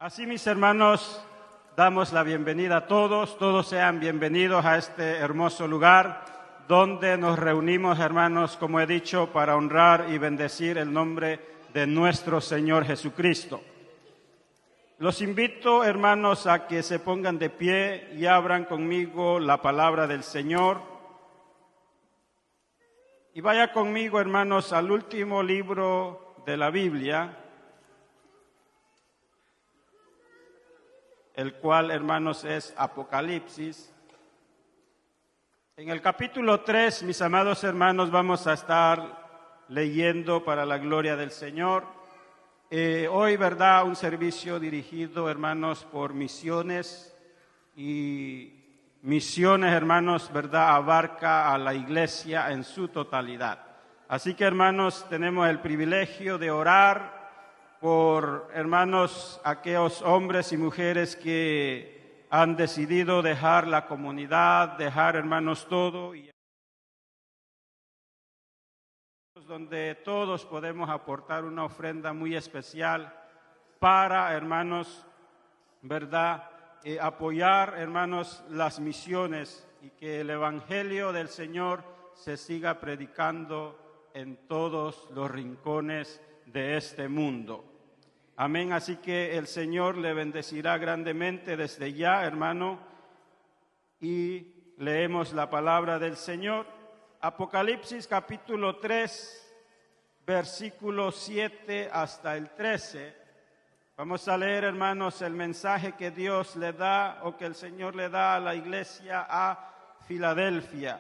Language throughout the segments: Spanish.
Así, mis hermanos, damos la bienvenida a todos. Todos sean bienvenidos a este hermoso lugar donde nos reunimos, hermanos, como he dicho, para honrar y bendecir el nombre de nuestro Señor Jesucristo. Los invito, hermanos, a que se pongan de pie y abran conmigo la palabra del Señor. Y vaya conmigo, hermanos, al último libro de la Biblia, el cual, hermanos, es Apocalipsis. En el capítulo 3, mis amados hermanos, vamos a estar leyendo para la gloria del Señor. Hoy, ¿verdad?, un servicio dirigido, hermanos, por misiones. Y misiones, hermanos, ¿verdad?, abarca a la iglesia en su totalidad. Así que, hermanos, tenemos el privilegio de orar por, hermanos, aquellos hombres y mujeres que han decidido dejar la comunidad, dejar, hermanos, todo, y donde todos podemos aportar una ofrenda muy especial para, hermanos, ¿verdad?, apoyar, hermanos, las misiones y que el Evangelio del Señor se siga predicando en todos los rincones de este mundo. Amén. Así que el Señor le bendecirá grandemente desde ya, hermano, y leemos la palabra del Señor. Apocalipsis capítulo 3, versículo 7 hasta el 13. Vamos a leer, hermanos, el mensaje que Dios le da o que el Señor le da a la iglesia a Filadelfia.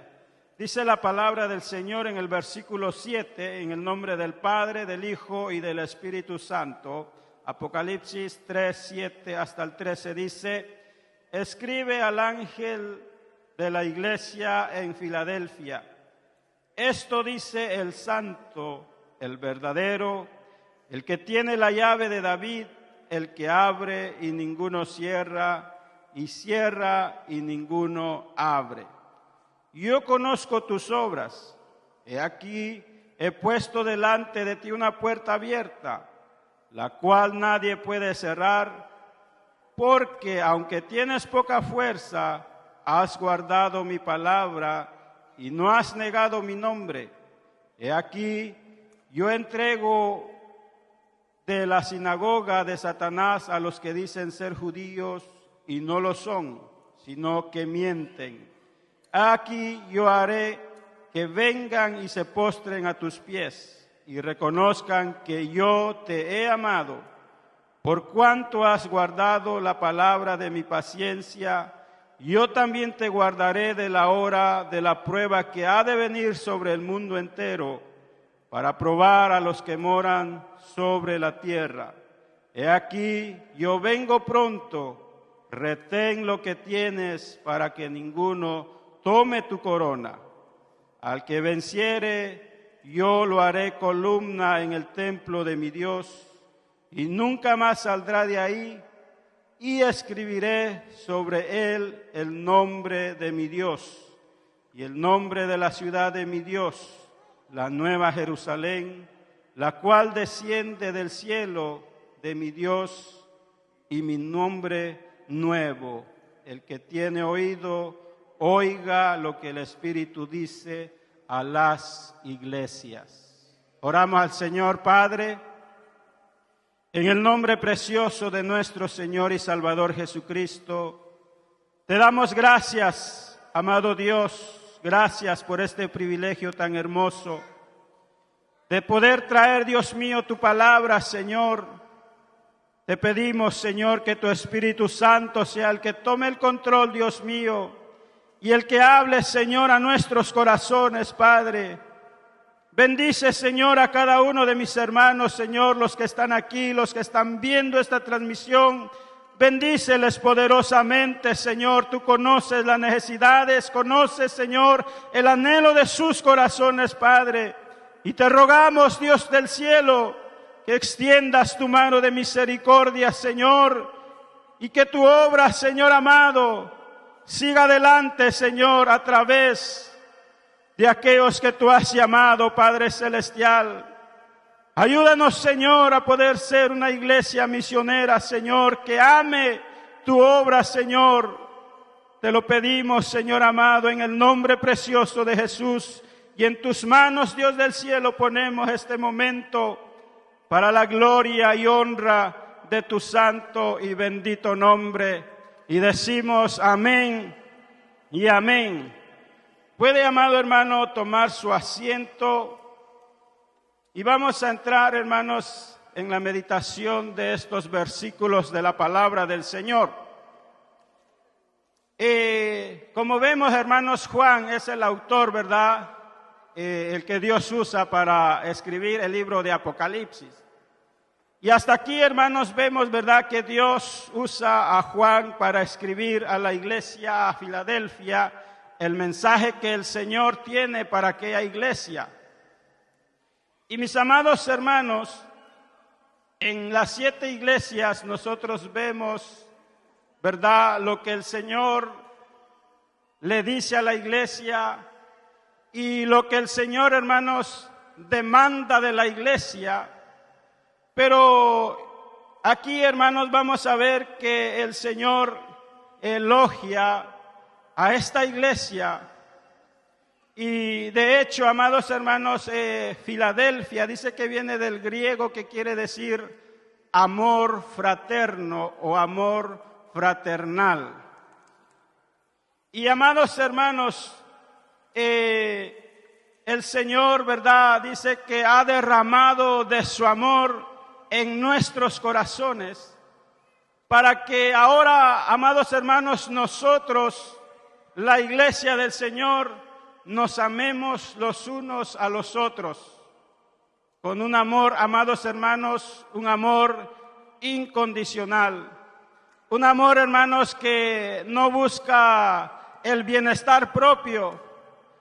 Dice la palabra del Señor en el versículo 7, en el nombre del Padre, del Hijo y del Espíritu Santo. Apocalipsis 3, 7 hasta el 13 dice: escribe al ángel de la iglesia en Filadelfia. Esto dice el santo, el verdadero, el que tiene la llave de David, el que abre y ninguno cierra, y cierra y ninguno abre. Yo conozco tus obras. He aquí, he puesto delante de ti una puerta abierta, la cual nadie puede cerrar, porque aunque tienes poca fuerza, has guardado mi palabra y no has negado mi nombre. He aquí, yo entrego de la sinagoga de Satanás a los que dicen ser judíos y no lo son, sino que mienten. Aquí yo haré que vengan y se postren a tus pies y reconozcan que yo te he amado, por cuanto has guardado la palabra de mi paciencia. Yo también te guardaré de la hora de la prueba que ha de venir sobre el mundo entero, para probar a los que moran sobre la tierra. He aquí, yo vengo pronto, retén lo que tienes para que ninguno tome tu corona. Al que venciere, yo lo haré columna en el templo de mi Dios, y nunca más saldrá de ahí, y escribiré sobre él el nombre de mi Dios, y el nombre de la ciudad de mi Dios, la nueva Jerusalén, la cual desciende del cielo de mi Dios, y mi nombre nuevo. El que tiene oído, oiga lo que el Espíritu dice a las iglesias. Oramos al Señor. Padre, en el nombre precioso de nuestro Señor y Salvador Jesucristo, te damos gracias, amado Dios, gracias por este privilegio tan hermoso de poder traer, Dios mío, tu palabra, Señor. Te pedimos, Señor, que tu Espíritu Santo sea el que tome el control, Dios mío, y el que hable, Señor, a nuestros corazones, Padre. Bendice, Señor, a cada uno de mis hermanos, Señor, los que están aquí, los que están viendo esta transmisión. Bendíceles poderosamente, Señor. Tú conoces las necesidades, conoces, Señor, el anhelo de sus corazones, Padre. Y te rogamos, Dios del cielo, que extiendas tu mano de misericordia, Señor, y que tu obra, Señor amado, siga adelante, Señor, a través de aquellos que tú has llamado, Padre Celestial. Ayúdanos, Señor, a poder ser una iglesia misionera, Señor, que ame tu obra, Señor. Te lo pedimos, Señor amado, en el nombre precioso de Jesús. Y en tus manos, Dios del cielo, ponemos este momento para la gloria y honra de tu santo y bendito nombre. Y decimos amén y amén. Puede, amado hermano, tomar su asiento. Y vamos a entrar, hermanos, en la meditación de estos versículos de la palabra del Señor. Como vemos, hermanos, Juan es el autor, ¿verdad? El que Dios usa para escribir el libro de Apocalipsis. Y hasta aquí, hermanos, vemos, ¿verdad?, que Dios usa a Juan para escribir a la iglesia a Filadelfia el mensaje que el Señor tiene para aquella iglesia. Y mis amados hermanos, en las 7 iglesias nosotros vemos, ¿verdad?, lo que el Señor le dice a la iglesia y lo que el Señor, hermanos, demanda de la iglesia. Pero aquí, hermanos, vamos a ver que el Señor elogia a esta iglesia. Y de hecho, amados hermanos, Filadelfia dice que viene del griego que quiere decir amor fraterno o amor fraternal. Y amados hermanos, el Señor, ¿verdad?, dice que ha derramado de su amor en nuestros corazones para que ahora, amados hermanos, nosotros, la iglesia del Señor, nos amemos los unos a los otros con un amor, amados hermanos, un amor incondicional, un amor, hermanos, que no busca el bienestar propio,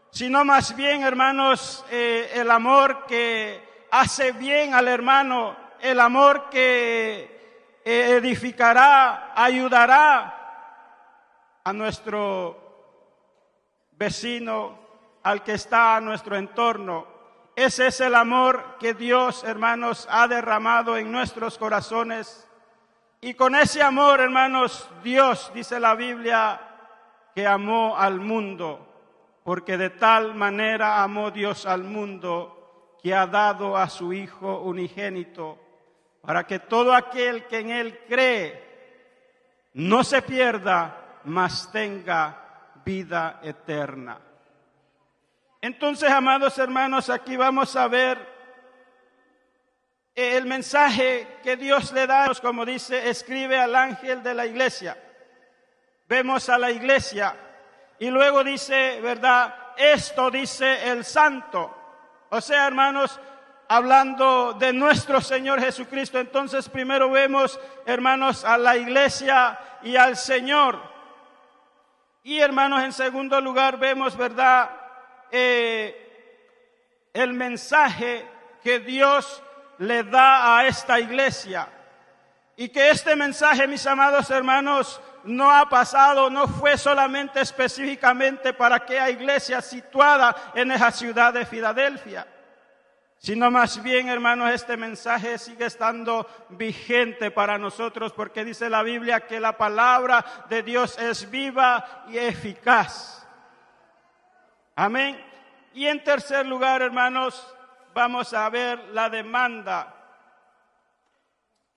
sino más bien, hermanos, el amor que hace bien al hermano, el amor que edificará, ayudará a nuestro vecino, al que está a nuestro entorno. Ese es el amor que Dios, hermanos, ha derramado en nuestros corazones. Y con ese amor, hermanos, Dios, dice la Biblia, que amó al mundo, porque de tal manera amó Dios al mundo que ha dado a su Hijo unigénito, para que todo aquel que en Él cree no se pierda, mas tenga vida eterna. Entonces, amados hermanos, aquí vamos a ver el mensaje que Dios le da, como dice, escribe al ángel de la iglesia. Vemos a la iglesia y luego dice, ¿verdad?, esto dice el santo. O sea, hermanos, hablando de nuestro Señor Jesucristo. Entonces primero vemos, hermanos, a la iglesia y al Señor. Y, hermanos, en segundo lugar vemos, ¿verdad?, el mensaje que Dios le da a esta iglesia. Y que este mensaje, mis amados hermanos, no ha pasado, no fue solamente específicamente para aquella iglesia situada en esa ciudad de Filadelfia, sino más bien, hermanos, este mensaje sigue estando vigente para nosotros, porque dice la Biblia que la palabra de Dios es viva y eficaz. Amén. Y en tercer lugar, hermanos, vamos a ver la demanda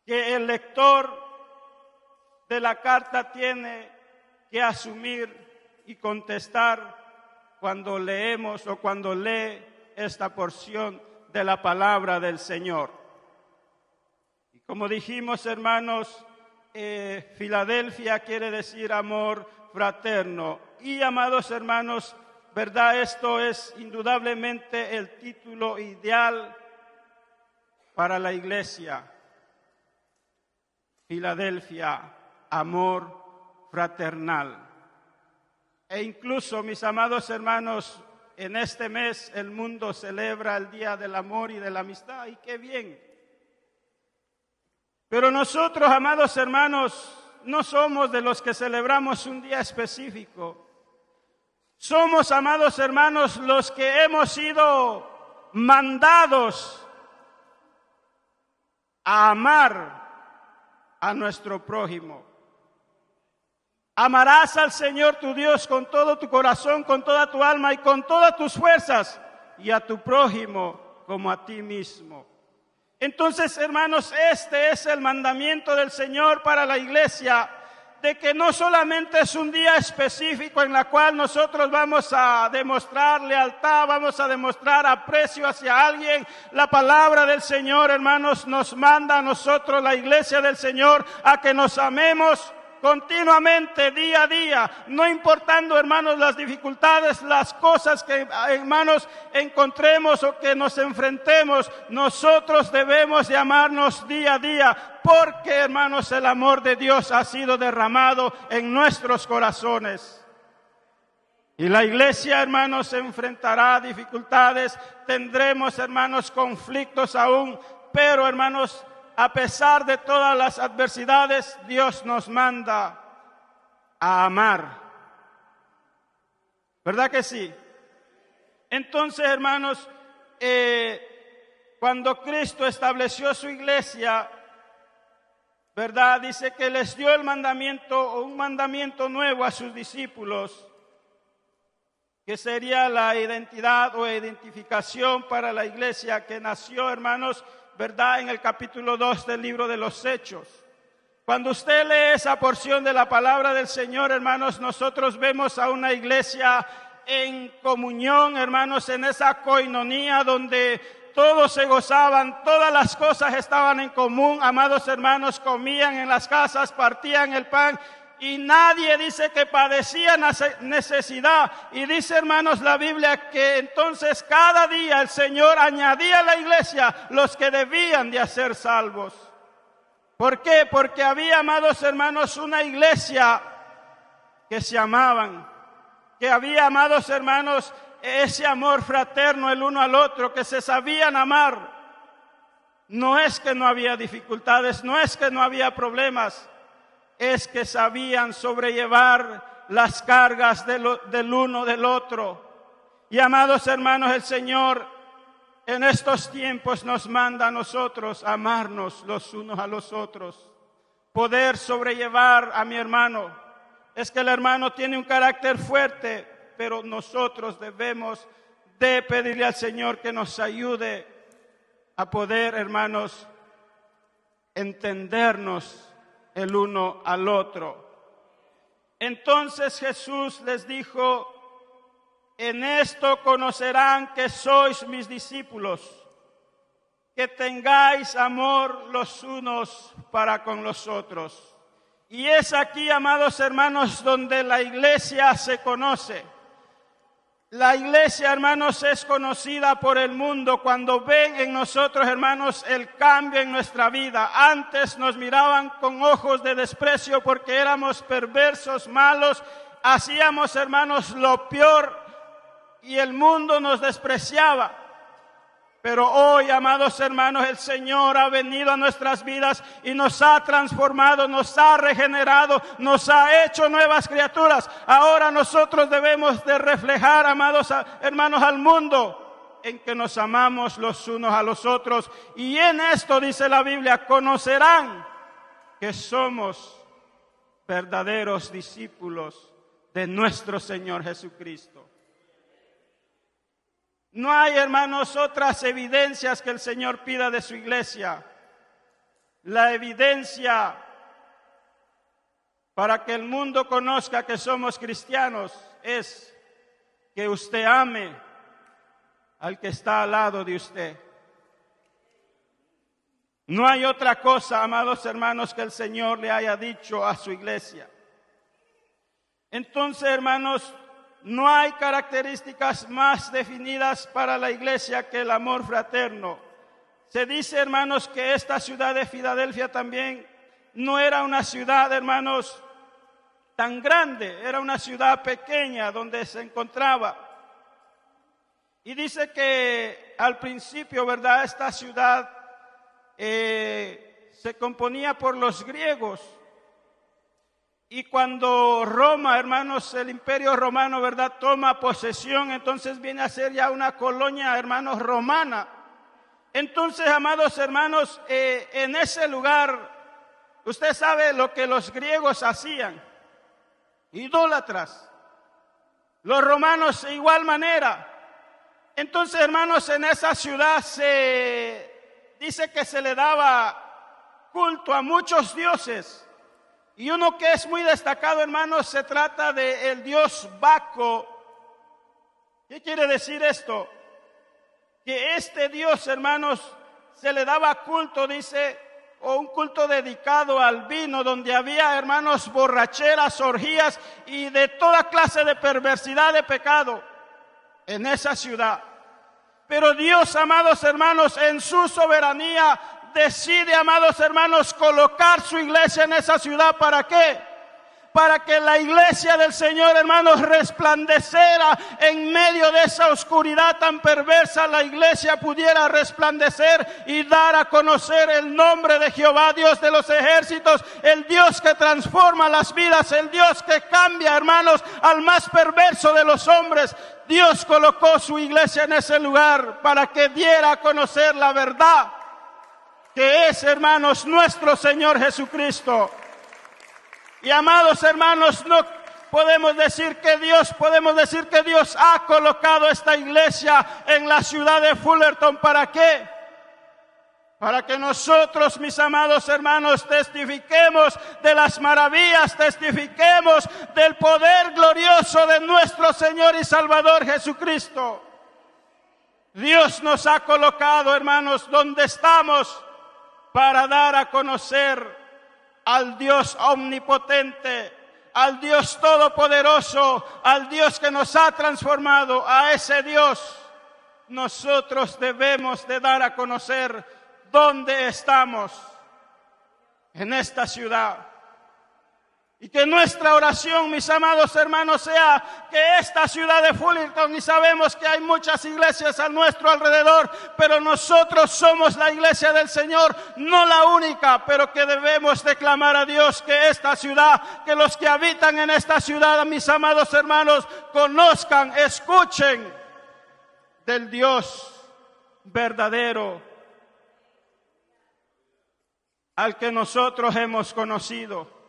que el lector de la carta tiene que asumir y contestar cuando leemos o cuando lee esta porción de la palabra del Señor. Y como dijimos, hermanos, Filadelfia quiere decir amor fraterno. Y, amados hermanos, ¿verdad? Esto es indudablemente el título ideal para la iglesia. Filadelfia, amor fraternal. E incluso, mis amados hermanos, en este mes el mundo celebra el Día del Amor y de la Amistad, y qué bien. Pero nosotros, amados hermanos, no somos de los que celebramos un día específico. Somos, amados hermanos, los que hemos sido mandados a amar a nuestro prójimo. Amarás al Señor tu Dios con todo tu corazón, con toda tu alma y con todas tus fuerzas, y a tu prójimo como a ti mismo. Entonces, hermanos, este es el mandamiento del Señor para la iglesia, de que no solamente es un día específico en la cual nosotros vamos a demostrar lealtad, vamos a demostrar aprecio hacia alguien. La palabra del Señor, hermanos, nos manda a nosotros, la iglesia del Señor, a que nos amemos continuamente, día a día, no importando, hermanos, las dificultades, las cosas que, hermanos, encontremos o que nos enfrentemos. Nosotros debemos de amarnos día a día, porque, hermanos, el amor de Dios ha sido derramado en nuestros corazones. Y la iglesia, hermanos, enfrentará dificultades, tendremos, hermanos, conflictos aún, pero, hermanos, a pesar de todas las adversidades, Dios nos manda a amar. ¿Verdad que sí? Entonces, hermanos, cuando Cristo estableció su iglesia, ¿verdad? Dice que les dio el mandamiento, un mandamiento nuevo a sus discípulos, que sería la identidad o identificación para la iglesia que nació, hermanos, ¿verdad? En el capítulo 2 del libro de los Hechos. Cuando usted lee esa porción de la palabra del Señor, hermanos, nosotros vemos a una iglesia en comunión, hermanos, en esa coinonía donde todos se gozaban, todas las cosas estaban en común, amados hermanos, comían en las casas, partían el pan. Y nadie dice que padecía necesidad. Y dice, hermanos, la Biblia que entonces cada día el Señor añadía a la iglesia los que debían de ser salvos. ¿Por qué? Porque había, amados hermanos, una iglesia que se amaban. Que había, amados hermanos, ese amor fraterno el uno al otro, que se sabían amar. No es que no había dificultades, no es que no había problemas. Es que sabían sobrellevar las cargas del uno del otro. Y amados hermanos, el Señor en estos tiempos nos manda a nosotros amarnos los unos a los otros. Poder sobrellevar a mi hermano. Es que el hermano tiene un carácter fuerte, pero nosotros debemos de pedirle al Señor que nos ayude a poder, hermanos, entendernos el uno al otro. Entonces Jesús les dijo: en esto conocerán que sois mis discípulos, que tengáis amor los unos para con los otros. Y es aquí, amados hermanos, donde la iglesia se conoce. La iglesia, hermanos, es conocida por el mundo cuando ven en nosotros, hermanos, el cambio en nuestra vida. Antes nos miraban con ojos de desprecio porque éramos perversos, malos, hacíamos, hermanos, lo peor y el mundo nos despreciaba. Pero hoy, amados hermanos, el Señor ha venido a nuestras vidas y nos ha transformado, nos ha regenerado, nos ha hecho nuevas criaturas. Ahora nosotros debemos de reflejar, amados hermanos, al mundo en que nos amamos los unos a los otros. Y en esto, dice la Biblia, conocerán que somos verdaderos discípulos de nuestro Señor Jesucristo. No hay, hermanos, otras evidencias que el Señor pida de su iglesia. La evidencia para que el mundo conozca que somos cristianos es que usted ame al que está al lado de usted. No hay otra cosa, amados hermanos, que el Señor le haya dicho a su iglesia. Entonces, hermanos, no hay características más definidas para la iglesia que el amor fraterno. Se dice, hermanos, que esta ciudad de Filadelfia también no era una ciudad, hermanos, tan grande. Era una ciudad pequeña donde se encontraba. Y dice que al principio, ¿verdad?, esta ciudad se componía por los griegos. Y cuando Roma, hermanos, el imperio romano, ¿verdad?, toma posesión, entonces viene a ser ya una colonia, hermanos, romana. Entonces, amados hermanos, en ese lugar, usted sabe lo que los griegos hacían, idólatras. Los romanos de igual manera. Entonces, hermanos, en esa ciudad se dice que se le daba culto a muchos dioses. Y uno que es muy destacado, hermanos, se trata del dios Baco. ¿Qué quiere decir esto? Que este dios, hermanos, se le daba culto, dice, o un culto dedicado al vino, donde había, hermanos, borracheras, orgías y de toda clase de perversidad, de pecado en esa ciudad. Pero Dios, amados hermanos, en su soberanía decide, amados hermanos, colocar su iglesia en esa ciudad. ¿Para qué? Para que la iglesia del Señor, hermanos, resplandeciera en medio de esa oscuridad tan perversa. La iglesia pudiera resplandecer y dar a conocer el nombre de Jehová, Dios de los ejércitos, el Dios que transforma las vidas, el Dios que cambia, hermanos, al más perverso de los hombres. Dios colocó su iglesia en ese lugar para que diera a conocer la verdad, que es, hermanos, nuestro Señor Jesucristo. Y amados hermanos, no podemos decir que Dios ha colocado esta iglesia en la ciudad de Fullerton. ¿Para qué? Para que nosotros, mis amados hermanos, testifiquemos de las maravillas, testifiquemos del poder glorioso de nuestro Señor y Salvador Jesucristo. Dios nos ha colocado, hermanos, donde estamos para dar a conocer al Dios omnipotente, al Dios todopoderoso, al Dios que nos ha transformado. A ese Dios nosotros debemos de dar a conocer dónde estamos en esta ciudad. Y que nuestra oración, mis amados hermanos, sea que esta ciudad de Fullerton, y sabemos que hay muchas iglesias a nuestro alrededor, pero nosotros somos la iglesia del Señor, no la única, pero que debemos de clamar a Dios que esta ciudad, que los que habitan en esta ciudad, mis amados hermanos, conozcan, escuchen del Dios verdadero al que nosotros hemos conocido.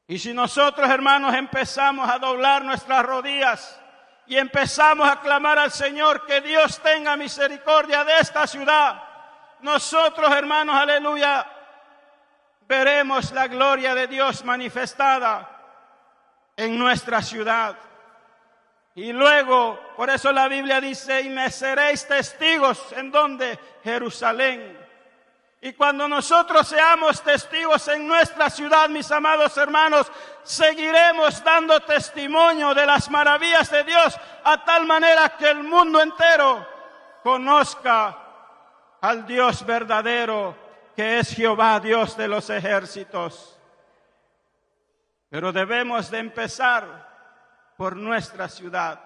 Y si nosotros, hermanos, empezamos a doblar nuestras rodillas y empezamos a clamar al Señor que Dios tenga misericordia de esta ciudad, nosotros, hermanos, aleluya, veremos la gloria de Dios manifestada en nuestra ciudad. Y luego, por eso la Biblia dice, y me seréis testigos, ¿en dónde? Jerusalén. Y cuando nosotros seamos testigos en nuestra ciudad, mis amados hermanos, seguiremos dando testimonio de las maravillas de Dios, a tal manera que el mundo entero conozca al Dios verdadero, que es Jehová, Dios de los ejércitos. Pero debemos de empezar por nuestra ciudad.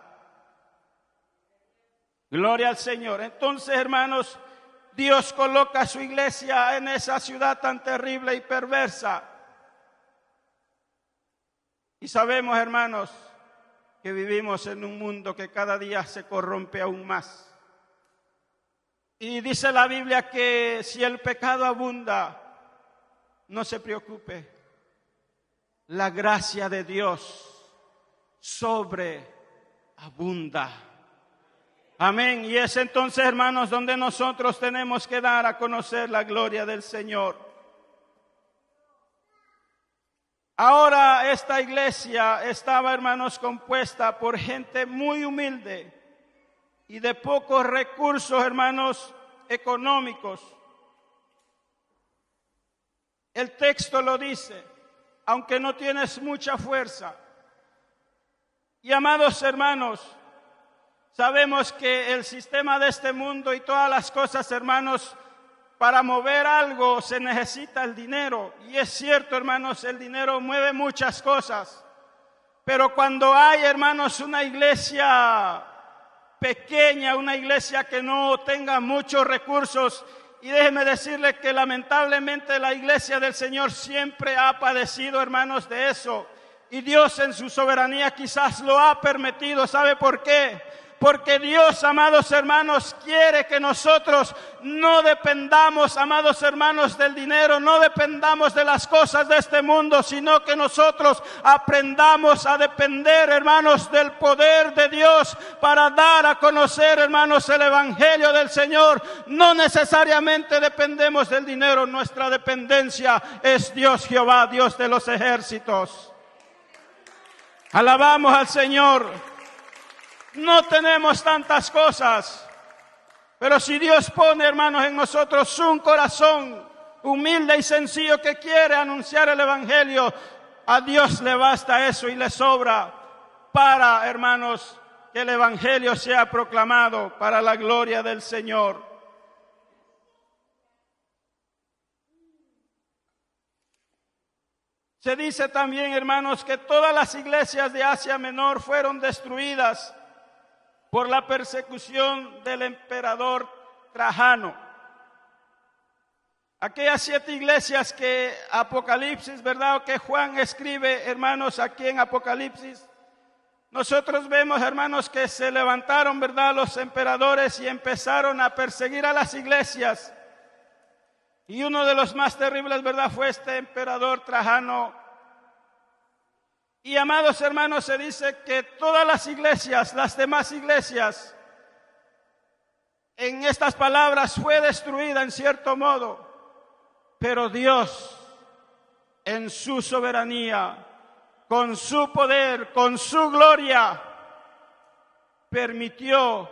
Gloria al Señor. Entonces, hermanos, Dios coloca su iglesia en esa ciudad tan terrible y perversa. Y sabemos, hermanos, que vivimos en un mundo que cada día se corrompe aún más. Y dice la Biblia que si el pecado abunda, no se preocupe. La gracia de Dios sobreabunda. Amén. Y es entonces, hermanos, donde nosotros tenemos que dar a conocer la gloria del Señor. Ahora esta iglesia estaba, hermanos, compuesta por gente muy humilde y de pocos recursos, hermanos, económicos. El texto lo dice, aunque no tienes mucha fuerza. Y amados hermanos, sabemos que el sistema de este mundo y todas las cosas, hermanos, para mover algo se necesita el dinero. Y es cierto, hermanos, el dinero mueve muchas cosas. Pero cuando hay, hermanos, una iglesia pequeña, una iglesia que no tenga muchos recursos, y déjeme decirle que lamentablemente la iglesia del Señor siempre ha padecido, hermanos, de eso. Y Dios en su soberanía quizás lo ha permitido. ¿Sabe por qué? Porque Dios, amados hermanos, quiere que nosotros no dependamos, amados hermanos, del dinero, no dependamos de las cosas de este mundo, sino que nosotros aprendamos a depender, hermanos, del poder de Dios para dar a conocer, hermanos, el evangelio del Señor. No necesariamente dependemos del dinero, nuestra dependencia es Dios Jehová, Dios de los ejércitos. Alabamos al Señor. No tenemos tantas cosas, pero si Dios pone, hermanos, en nosotros un corazón humilde y sencillo que quiere anunciar el evangelio, a Dios le basta eso y le sobra para, hermanos, que el evangelio sea proclamado para la gloria del Señor. Se dice también, hermanos, que todas las iglesias de Asia Menor fueron destruidas por la persecución del emperador Trajano. Aquellas 7 iglesias que Apocalipsis, ¿verdad?, o que Juan escribe, hermanos, aquí en Apocalipsis, nosotros vemos, hermanos, que se levantaron, ¿verdad?, los emperadores y empezaron a perseguir a las iglesias. Y uno de los más terribles, ¿verdad?, fue este emperador Trajano. Y, amados hermanos, se dice que todas las iglesias, las demás iglesias, en estas palabras fue destruida en cierto modo, pero Dios, en su soberanía, con su poder, con su gloria, permitió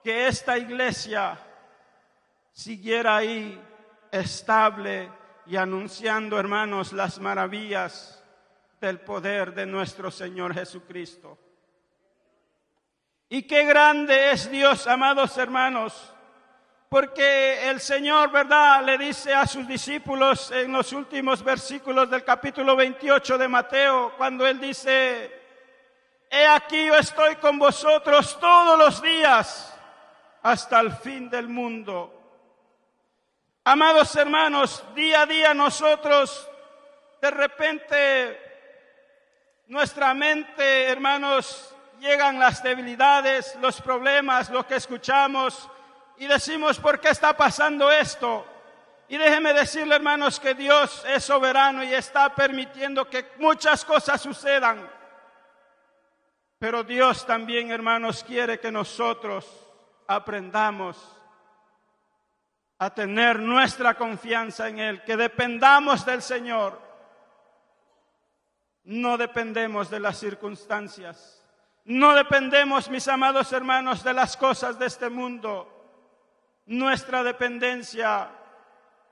que esta iglesia siguiera ahí estable y anunciando, hermanos, las maravillas del poder de nuestro Señor Jesucristo. Y qué grande es Dios, amados hermanos, porque el Señor, ¿verdad?, le dice a sus discípulos en los últimos versículos del capítulo 28 de Mateo, cuando Él dice: he aquí yo estoy con vosotros todos los días hasta el fin del mundo. Amados hermanos, día a día nosotros de repente nuestra mente, hermanos, llegan las debilidades, los problemas, lo que escuchamos y decimos: ¿por qué está pasando esto? Y déjeme decirle, hermanos, que Dios es soberano y está permitiendo que muchas cosas sucedan. Pero Dios también, hermanos, quiere que nosotros aprendamos a tener nuestra confianza en Él, que dependamos del Señor. No dependemos de las circunstancias, no dependemos, mis amados hermanos, de las cosas de este mundo. Nuestra dependencia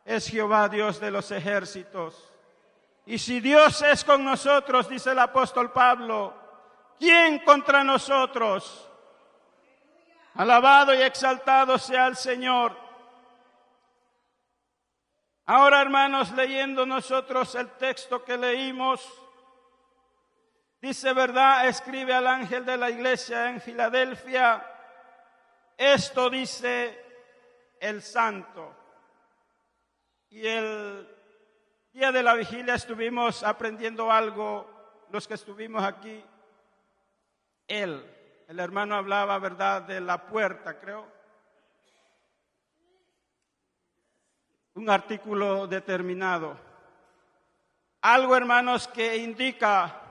es Jehová, Dios de los ejércitos. Y si Dios es con nosotros, dice el apóstol Pablo, ¿quién contra nosotros? Alabado y exaltado sea el Señor. Ahora, hermanos, leyendo nosotros el texto que leímos, dice, ¿verdad?, escribe al ángel de la iglesia en Filadelfia: esto dice el santo. Y el día de la vigilia estuvimos aprendiendo algo, los que estuvimos aquí. El hermano hablaba, ¿verdad?, de la puerta, creo. Un artículo determinado. Algo, hermanos, que indica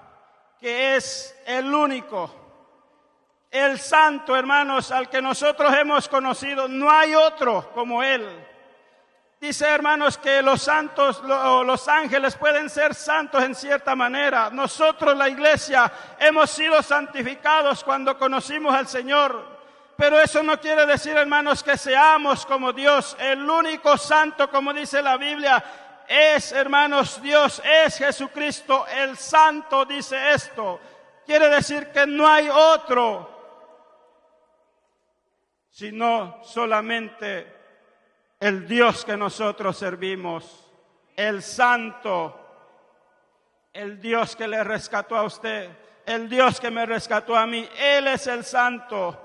que es el único, el santo, hermanos, al que nosotros hemos conocido. No hay otro como Él. Dice, hermanos, que los santos, los ángeles pueden ser santos en cierta manera. Nosotros, la iglesia, hemos sido santificados cuando conocimos al Señor. Pero eso no quiere decir, hermanos, que seamos como Dios. El único santo, como dice la Biblia, es, hermanos, Dios, es Jesucristo, el santo, dice esto. Quiere decir que no hay otro, sino solamente el Dios que nosotros servimos, el santo, el Dios que le rescató a usted, el Dios que me rescató a mí. Él es el santo.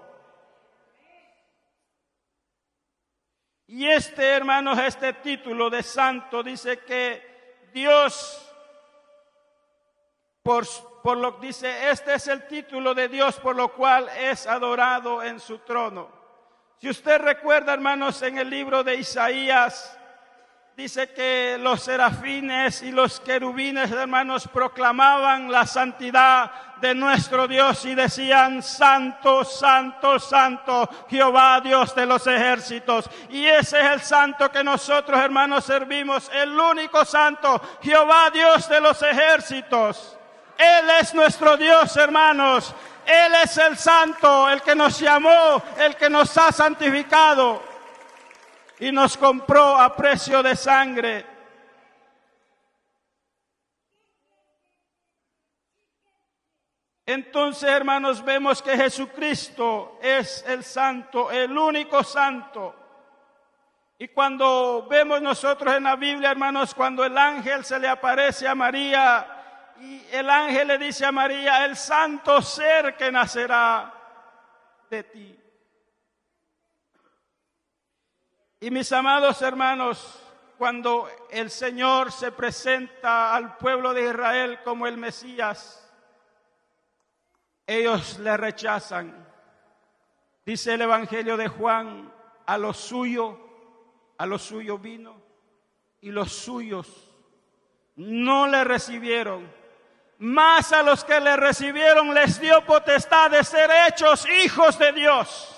Y hermanos, este título de santo dice que Dios por lo que dice, este es el título de Dios por lo cual es adorado en su trono. Si usted recuerda, hermanos, en el libro de Isaías, dice que los serafines y los querubines, hermanos, proclamaban la santidad de nuestro Dios y decían: Santo, Santo, Santo, Jehová Dios de los ejércitos. Y ese es el santo que nosotros, hermanos, servimos, el único santo, Jehová Dios de los ejércitos. Él es nuestro Dios, hermanos. Él es el santo, el que nos llamó, el que nos ha santificado y nos compró a precio de sangre. Entonces, hermanos, vemos que Jesucristo es el santo, el único santo. Y cuando vemos nosotros en la Biblia, hermanos, cuando el ángel se le aparece a María y el ángel le dice a María: el santo ser que nacerá de ti. Y mis amados hermanos, cuando el Señor se presenta al pueblo de Israel como el Mesías, ellos le rechazan. Dice el Evangelio de Juan: a lo suyo vino y los suyos no le recibieron. Mas a los que le recibieron les dio potestad de ser hechos hijos de Dios.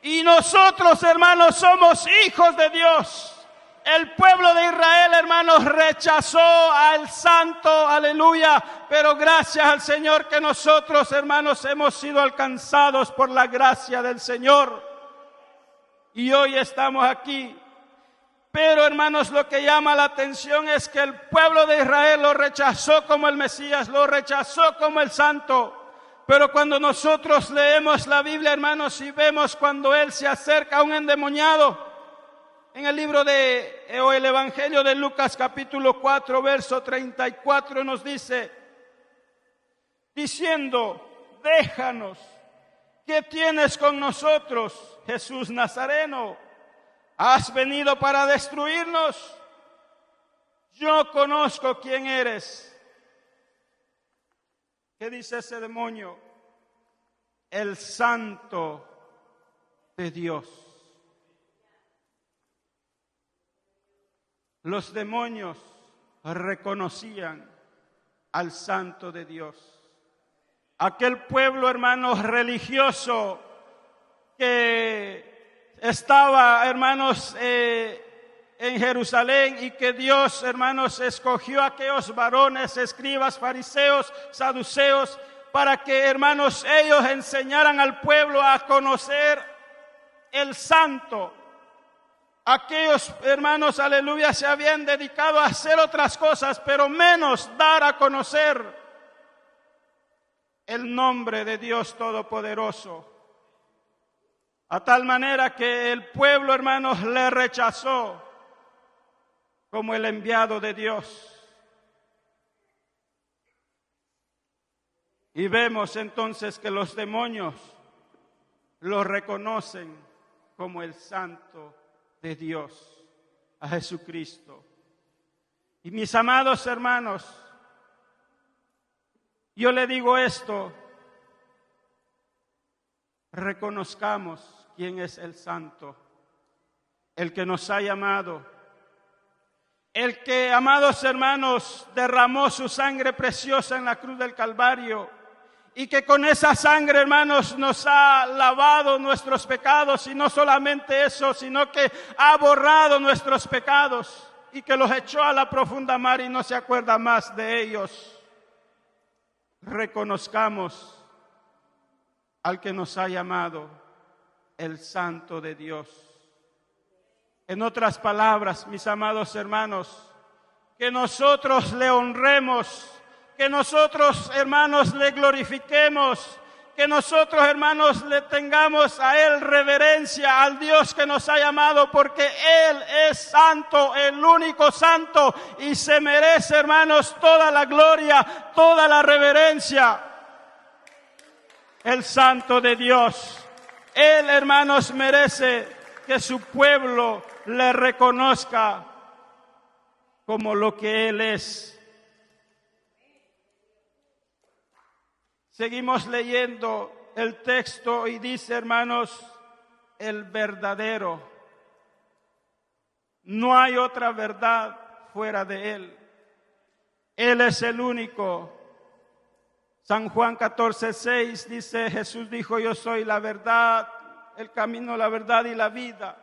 Y nosotros, hermanos, somos hijos de Dios. El pueblo de Israel, hermanos, rechazó al santo, aleluya. Pero gracias al Señor que nosotros, hermanos, hemos sido alcanzados por la gracia del Señor. Y hoy estamos aquí. Pero, hermanos, lo que llama la atención es que el pueblo de Israel lo rechazó como el Mesías, lo rechazó como el santo. Pero cuando nosotros leemos la Biblia, hermanos, y vemos cuando él se acerca a un endemoniado, en el libro o el Evangelio de Lucas capítulo 4, verso 34 nos dice, diciendo: déjanos, ¿qué tienes con nosotros, Jesús Nazareno? ¿Has venido para destruirnos? Yo conozco quién eres. ¿Qué dice ese demonio? El santo de Dios. Los demonios reconocían al santo de Dios. Aquel pueblo, hermanos, religioso que estaba, hermanos, en Jerusalén, y que Dios, hermanos, escogió a aquellos varones, escribas, fariseos, saduceos, para que, hermanos, ellos enseñaran al pueblo a conocer el santo. Aquellos, hermanos, aleluya, se habían dedicado a hacer otras cosas, pero menos dar a conocer el nombre de Dios Todopoderoso. A tal manera que el pueblo, hermanos, le rechazó como el enviado de Dios. Y vemos entonces que los demonios lo reconocen como el santo de Dios, a Jesucristo. Y mis amados hermanos, yo le digo esto: reconozcamos quién es el santo, el que nos ha llamado, el que, amados hermanos, derramó su sangre preciosa en la cruz del Calvario, y que con esa sangre, hermanos, nos ha lavado nuestros pecados, y no solamente eso, sino que ha borrado nuestros pecados y que los echó a la profunda mar y no se acuerda más de ellos. Reconozcamos al que nos ha llamado el Santo de Dios. En otras palabras, mis amados hermanos, que nosotros le honremos, que nosotros, hermanos, le glorifiquemos, que nosotros, hermanos, le tengamos a Él reverencia, al Dios que nos ha llamado, porque Él es santo, el único santo, y se merece, hermanos, toda la gloria, toda la reverencia. El santo de Dios. Él, hermanos, merece que su pueblo le reconozca como lo que Él es. Seguimos leyendo el texto y dice, hermanos, el verdadero. No hay otra verdad fuera de Él. Él es el único. San Juan 14:6 dice, Jesús dijo, yo soy la verdad, el camino, la verdad y la vida.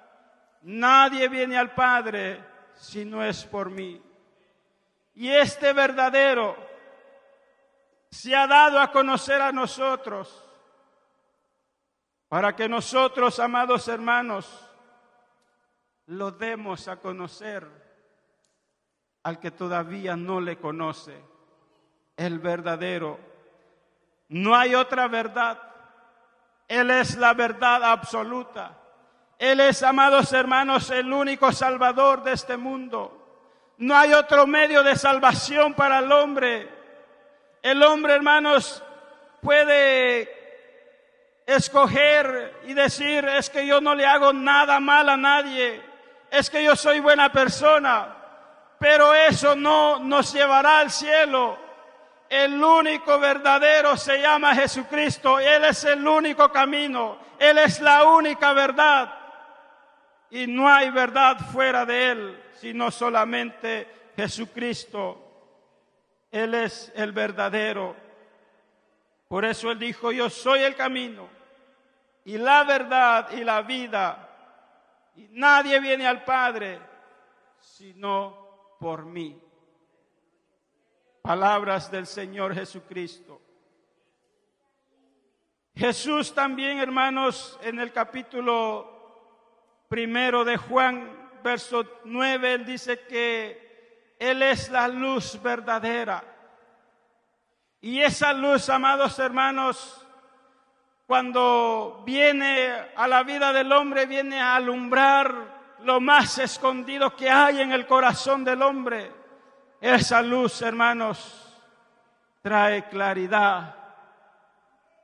Nadie viene al Padre si no es por mí. Y este verdadero se ha dado a conocer a nosotros, para que nosotros, amados hermanos, lo demos a conocer al que todavía no le conoce, el verdadero. No hay otra verdad. Él es la verdad absoluta. Él es, amados hermanos, el único salvador de este mundo. No hay otro medio de salvación para el hombre. El hombre, hermanos, puede escoger y decir, es que yo no le hago nada mal a nadie, es que yo soy buena persona, pero eso no nos llevará al cielo. El único verdadero se llama Jesucristo. Él es el único camino. Él es la única verdad. Y no hay verdad fuera de Él, sino solamente Jesucristo. Él es el verdadero. Por eso Él dijo, yo soy el camino y la verdad y la vida. Y nadie viene al Padre sino por mí. Palabras del Señor Jesucristo. Jesús también, hermanos, en el capítulo 1 de Juan, verso 9, Él dice que Él es la luz verdadera. Y esa luz, amados hermanos, cuando viene a la vida del hombre, viene a alumbrar lo más escondido que hay en el corazón del hombre. Esa luz, hermanos, trae claridad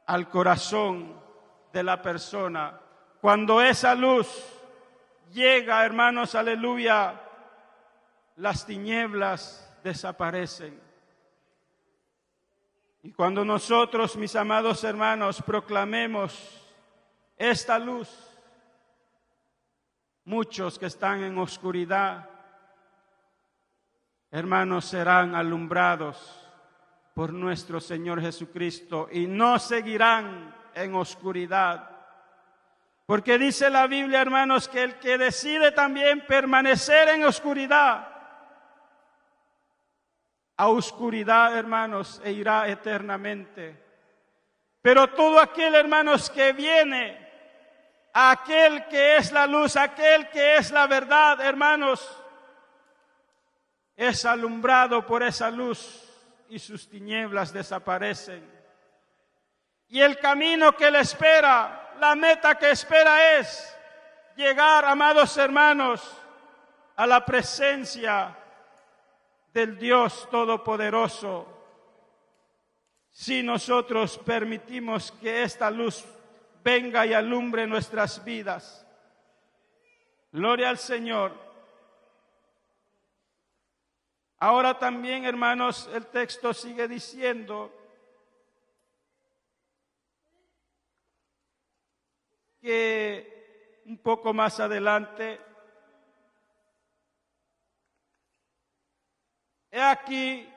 al corazón de la persona. Cuando esa luz llega, hermanos, aleluya, las tinieblas desaparecen. Y cuando nosotros, mis amados hermanos, proclamemos esta luz, muchos que están en oscuridad, hermanos, serán alumbrados por nuestro Señor Jesucristo y no seguirán en oscuridad. Porque dice la Biblia, hermanos, que el que decide también permanecer en oscuridad, a oscuridad, hermanos, e irá eternamente. Pero todo aquel, hermanos, que viene a aquel que es la luz, aquel que es la verdad, hermanos, es alumbrado por esa luz y sus tinieblas desaparecen. Y el camino que le espera, la meta que espera es llegar, amados hermanos, a la presencia del Dios Todopoderoso. Si nosotros permitimos que esta luz venga y alumbre nuestras vidas. Gloria al Señor. Ahora también, hermanos, el texto sigue diciendo que un poco más adelante, he aquí,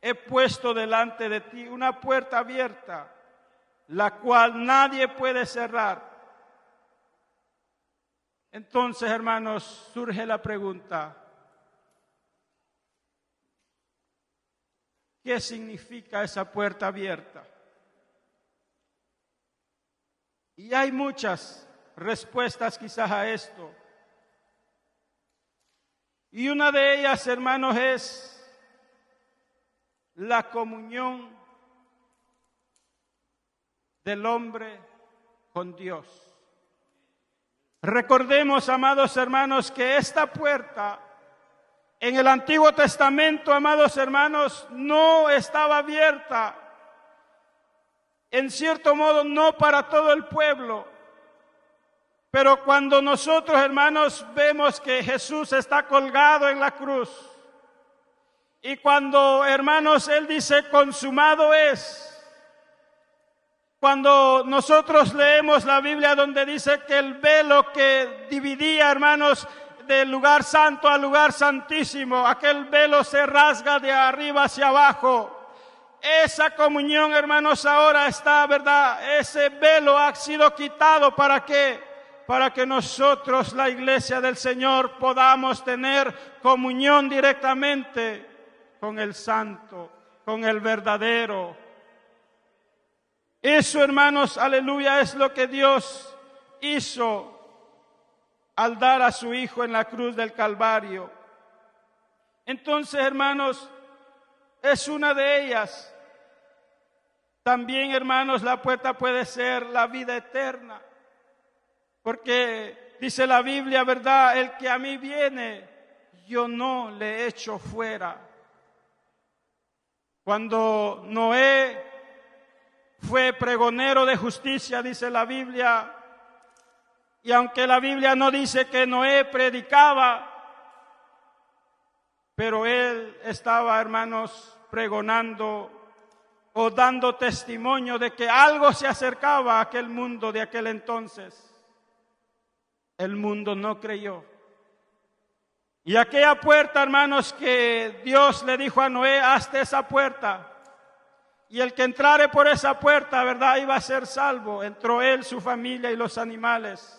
he puesto delante de ti una puerta abierta, la cual nadie puede cerrar. Entonces, hermanos, surge la pregunta, ¿qué significa esa puerta abierta? Y hay muchas respuestas quizás a esto. Y una de ellas, hermanos, es la comunión del hombre con Dios. Recordemos, amados hermanos, que esta puerta en el Antiguo Testamento, amados hermanos, no estaba abierta. En cierto modo, no para todo el pueblo. Pero cuando nosotros, hermanos, vemos que Jesús está colgado en la cruz, y cuando, hermanos, Él dice, consumado es, Cuando nosotros leemos la Biblia donde dice que el velo que dividía, hermanos, del lugar santo al lugar santísimo, aquel velo se rasga de arriba hacia abajo. Esa comunión, hermanos, ahora está, ¿verdad? Ese velo ha sido quitado. ¿Para qué? Para que nosotros, la iglesia del Señor, podamos tener comunión directamente con el santo, con el verdadero. Eso, hermanos, aleluya, es lo que Dios hizo al dar a su Hijo en la cruz del Calvario. Entonces, hermanos, es una de ellas. También, hermanos, la puerta puede ser la vida eterna. Porque dice la Biblia, ¿verdad? El que a mí viene, yo no le echo fuera. Cuando Noé fue pregonero de justicia, dice la Biblia, y aunque la Biblia no dice que Noé predicaba, pero él estaba, hermanos, pregonando o dando testimonio de que algo se acercaba a aquel mundo de aquel entonces. El mundo no creyó. Y aquella puerta, hermanos, que Dios le dijo a Noé, hazte esa puerta. Y el que entrare por esa puerta, ¿verdad?, iba a ser salvo. Entró él, su familia y los animales.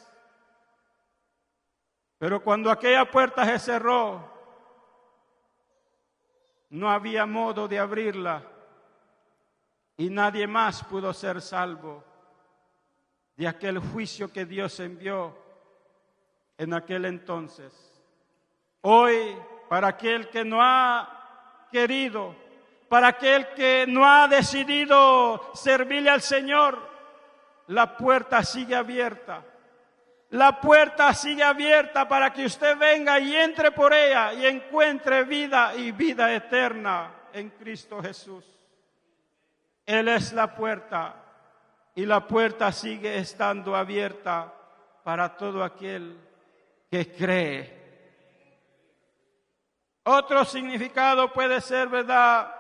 Pero cuando aquella puerta se cerró, no había modo de abrirla. Y nadie más pudo ser salvo de aquel juicio que Dios envió en aquel entonces. Hoy, para aquel que no ha querido, para aquel que no ha decidido servirle al Señor, la puerta sigue abierta. La puerta sigue abierta para que usted venga y entre por ella y encuentre vida y vida eterna en Cristo Jesús. Él es la puerta y la puerta sigue estando abierta para todo aquel que cree. Otro significado puede ser, ¿verdad?,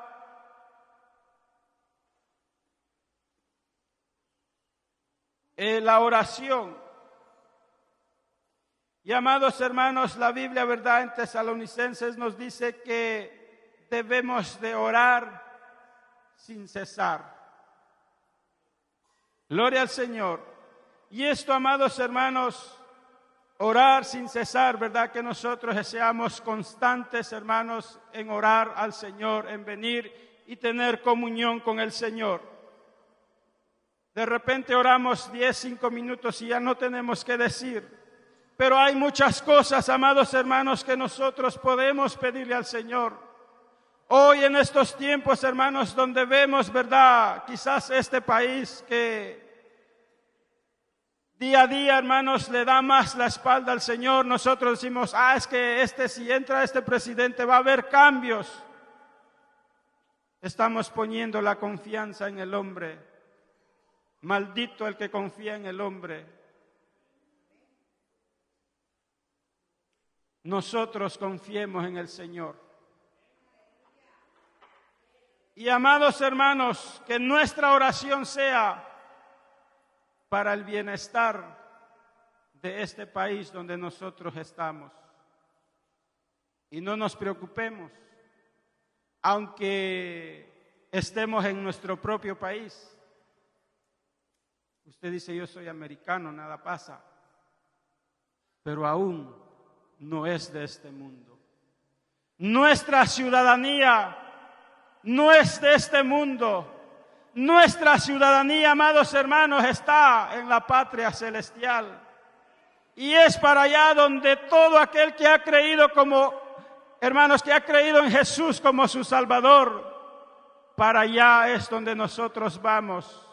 la oración. Y amados hermanos, la Biblia, ¿verdad?, en Tesalonicenses nos dice que debemos de orar sin cesar. Gloria al Señor. Y esto, amados hermanos, orar sin cesar, ¿verdad?, que nosotros seamos constantes, hermanos, en orar al Señor, en venir y tener comunión con el Señor. De repente oramos 10, 5 minutos y ya no tenemos que decir. Pero hay muchas cosas, amados hermanos, que nosotros podemos pedirle al Señor. Hoy en estos tiempos, hermanos, donde vemos, ¿verdad?, quizás este país que día a día, hermanos, le da más la espalda al Señor. Nosotros decimos, es que si entra este presidente va a haber cambios. Estamos poniendo la confianza en el hombre. Maldito el que confía en el hombre. Nosotros confiemos en el Señor. Y amados hermanos, que nuestra oración sea para el bienestar de este país donde nosotros estamos. Y no nos preocupemos, aunque estemos en nuestro propio país. Usted dice, yo soy americano, nada pasa. Pero aún no es de este mundo. Nuestra ciudadanía no es de este mundo. Nuestra ciudadanía, amados hermanos, está en la patria celestial. Y es para allá donde todo aquel que ha creído hermanos, que ha creído en Jesús como su Salvador, para allá es donde nosotros vamos.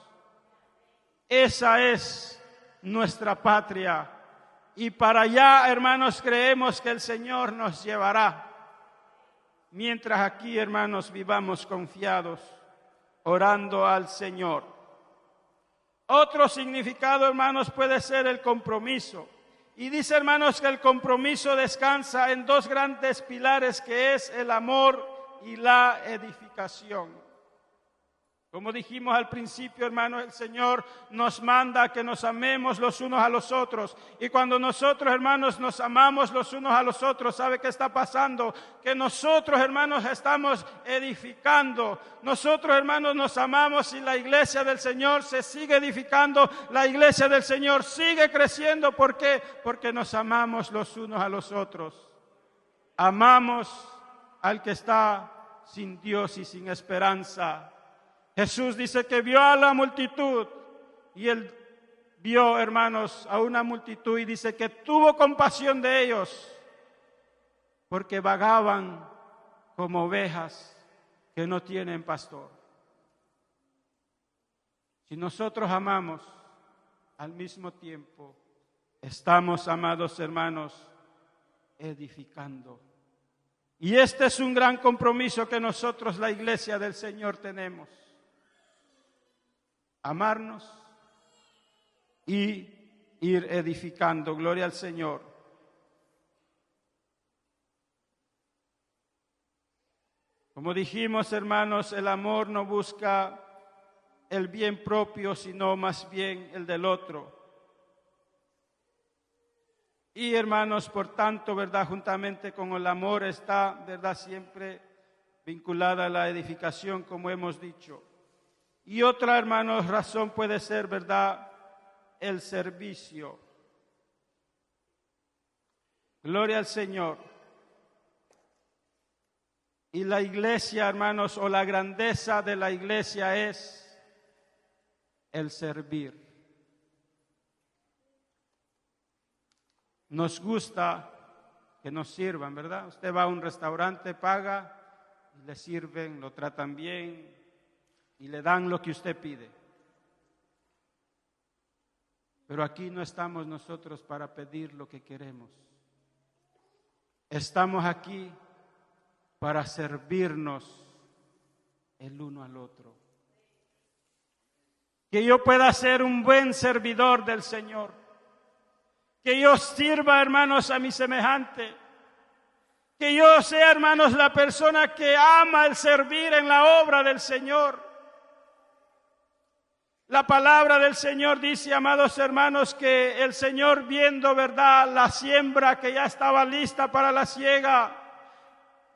Esa es nuestra patria. Y para allá, hermanos, creemos que el Señor nos llevará. Mientras aquí, hermanos, vivamos confiados, orando al Señor. Otro significado, hermanos, puede ser el compromiso. Y dice, hermanos, que el compromiso descansa en dos grandes pilares, que es el amor y la edificación. Como dijimos al principio, hermanos, el Señor nos manda a que nos amemos los unos a los otros. Y cuando nosotros, hermanos, nos amamos los unos a los otros, ¿sabe qué está pasando? Que nosotros, hermanos, estamos edificando. Nosotros, hermanos, nos amamos y la iglesia del Señor se sigue edificando. La iglesia del Señor sigue creciendo. ¿Por qué? Porque nos amamos los unos a los otros. Amamos al que está sin Dios y sin esperanza. Jesús dice que vio a la multitud y él vio, hermanos, a una multitud y dice que tuvo compasión de ellos porque vagaban como ovejas que no tienen pastor. Si nosotros amamos, al mismo tiempo estamos, amados hermanos, edificando. Y este es un gran compromiso que nosotros, la iglesia del Señor, tenemos. Amarnos y ir edificando. Gloria al Señor. Como dijimos, hermanos, el amor no busca el bien propio, sino más bien el del otro. Y hermanos, por tanto, ¿verdad? Juntamente con el amor está, ¿verdad? Siempre vinculada a la edificación, como hemos dicho. Y otra, hermanos, razón puede ser, ¿verdad?, el servicio. Gloria al Señor. Y la iglesia, hermanos, o la grandeza de la iglesia es el servir. Nos gusta que nos sirvan, ¿verdad? Usted va a un restaurante, paga, y le sirven, lo tratan bien y le dan lo que usted pide. Pero aquí no estamos nosotros para pedir lo que queremos. Estamos aquí para servirnos el uno al otro. Que yo pueda ser un buen servidor del Señor. Que yo sirva, hermanos, a mi semejante. Que yo sea, hermanos, la persona que ama el servir en la obra del Señor. La palabra del Señor dice, amados hermanos, que el Señor, viendo, ¿verdad?, la siembra que ya estaba lista para la siega,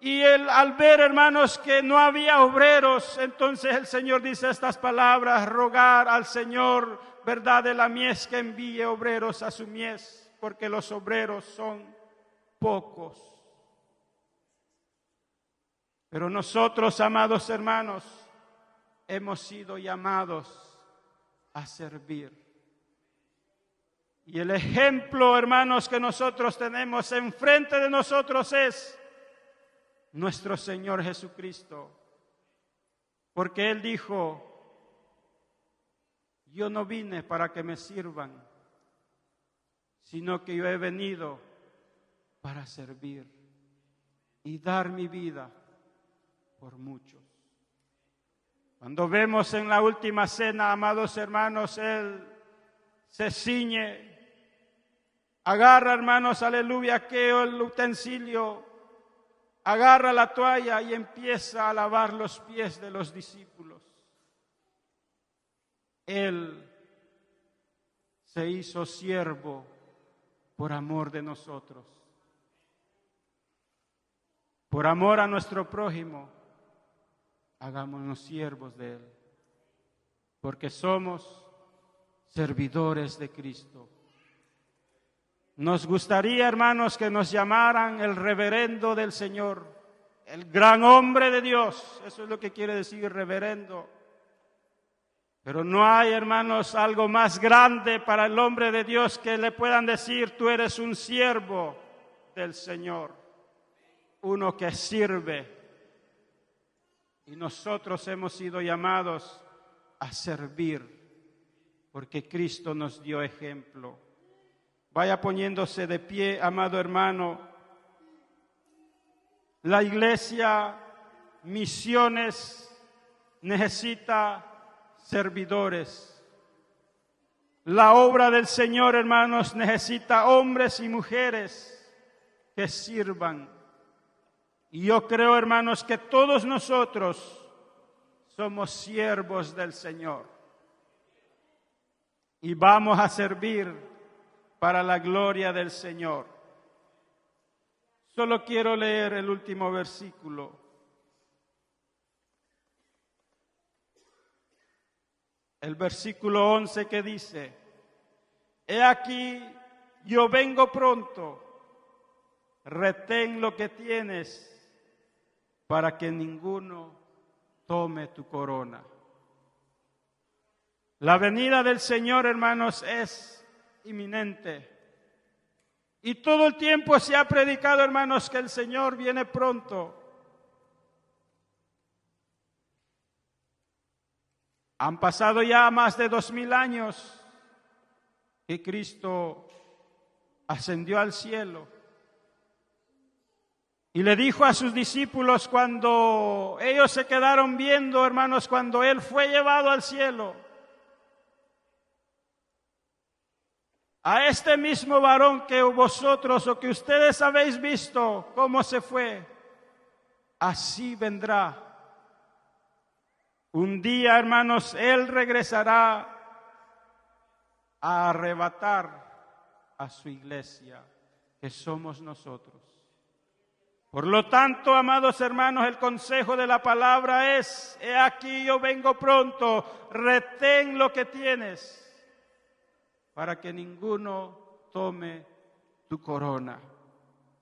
y él, al ver, hermanos, que no había obreros, entonces el Señor dice estas palabras: rogar al Señor, ¿verdad?, de la mies que envíe obreros a su mies, porque los obreros son pocos. Pero nosotros, amados hermanos, hemos sido llamados a servir. Y el ejemplo, hermanos, que nosotros tenemos enfrente de nosotros es nuestro Señor Jesucristo. Porque Él dijo: yo no vine para que me sirvan, sino que yo he venido para servir y dar mi vida por muchos. Cuando vemos en la última cena, amados hermanos, Él se ciñe, agarra, hermanos, aleluya, el utensilio, agarra la toalla y empieza a lavar los pies de los discípulos. Él se hizo siervo por amor de nosotros, por amor a nuestro prójimo. Hagámonos siervos de Él, porque somos servidores de Cristo. Nos gustaría, hermanos, que nos llamaran el reverendo del Señor, el gran hombre de Dios. Eso es lo que quiere decir reverendo. Pero no hay, hermanos, algo más grande para el hombre de Dios que le puedan decir: tú eres un siervo del Señor, uno que sirve. Y nosotros hemos sido llamados a servir, porque Cristo nos dio ejemplo. Vaya poniéndose de pie, amado hermano. La iglesia Misiones necesita servidores. La obra del Señor, hermanos, necesita hombres y mujeres que sirvan. Y yo creo, hermanos, que todos nosotros somos siervos del Señor y vamos a servir para la gloria del Señor. Solo quiero leer el último versículo. El versículo 11 que dice: He aquí, yo vengo pronto, retén lo que tienes, para que ninguno tome tu corona. La venida del Señor, hermanos, es inminente. Y todo el tiempo se ha predicado, hermanos, que el Señor viene pronto. Han pasado ya más de 2000 años que Cristo ascendió al cielo. Y le dijo a sus discípulos cuando ellos se quedaron viendo, hermanos, cuando Él fue llevado al cielo: a este mismo varón que vosotros o que ustedes habéis visto cómo se fue, así vendrá. Un día, hermanos, Él regresará a arrebatar a su iglesia, que somos nosotros. Por lo tanto, amados hermanos, el consejo de la palabra es: he aquí yo vengo pronto, retén lo que tienes, para que ninguno tome tu corona.